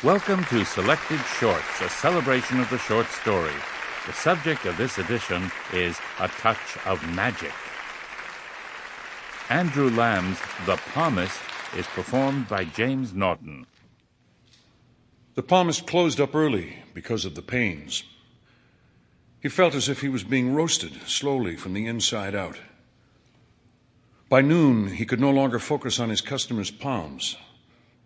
Welcome to Selected Shorts, a celebration of the short story. The subject of this edition is A Touch of Magic. Andrew Lamb's The Palmist is performed by James Naughton. The Palmist closed up early because of the pains. He felt as if he was being roasted slowly from the inside out. By noon, he could no longer focus on his customers' palms,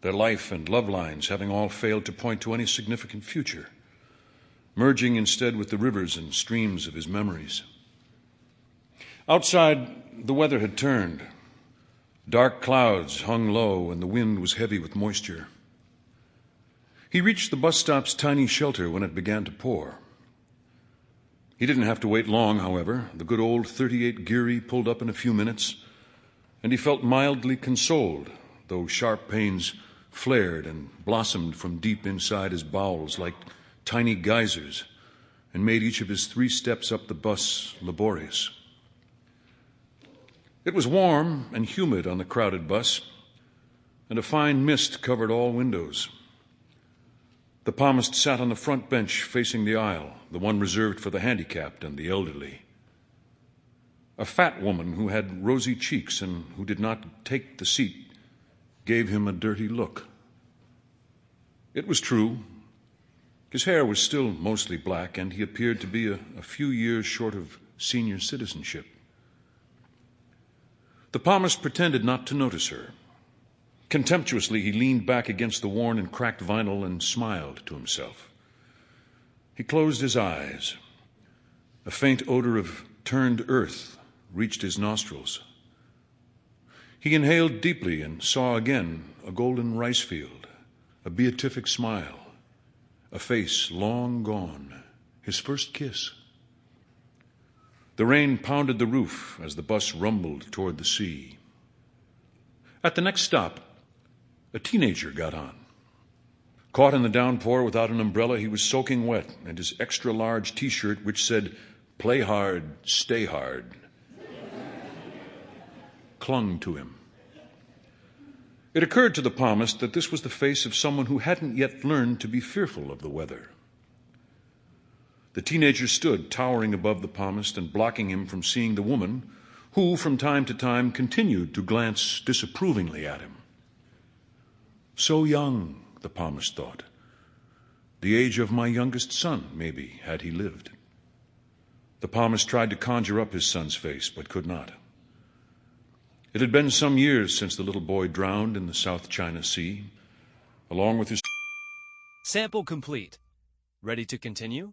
their life and love lines having all failed to point to any significant future, merging instead with the rivers and streams of his memories. Outside, the weather had turned. Dark clouds hung low, and the wind was heavy with moisture. He reached the bus stop's tiny shelter when it began to pour. He didn't have to wait long, however. The good old 38 Geary pulled up in a few minutes, and he felt mildly consoled, though sharp pains flared and blossomed from deep inside his bowels like tiny geysers and made each of his 3 steps up the bus laborious. It was warm and humid on the crowded bus, and a fine mist covered all windows. The Palmist sat on the front bench facing the aisle, the one reserved for the handicapped and the elderly. A fat woman who had rosy cheeks and who did not take the seat gave him a dirty look. It was true. His hair was still mostly black, and he appeared to be a few years short of senior citizenship. The Palmist pretended not to notice her. Contemptuously, he leaned back against the worn and cracked vinyl and smiled to himself. He closed his eyes. A faint odor of turned earth reached his nostrils. He inhaled deeply and saw again a golden rice field, a beatific smile, a face long gone, his first kiss. The rain pounded the roof as the bus rumbled toward the sea. At the next stop, a teenager got on. Caught in the downpour without an umbrella, he was soaking wet, and his extra-large T-shirt, which said, "Play hard, stay hard," clung to him. It occurred to the Palmist that this was the face of someone who hadn't yet learned to be fearful of the weather. The teenager stood, towering above the Palmist and blocking him from seeing the woman, who, from time to time, continued to glance disapprovingly at him. So young, the Palmist thought. The age of my youngest son, maybe, had he lived. The Palmist tried to conjure up his son's face, but could not. It had been some years since the little boy drowned in the South China Sea, along with his... Sample complete. Ready to continue?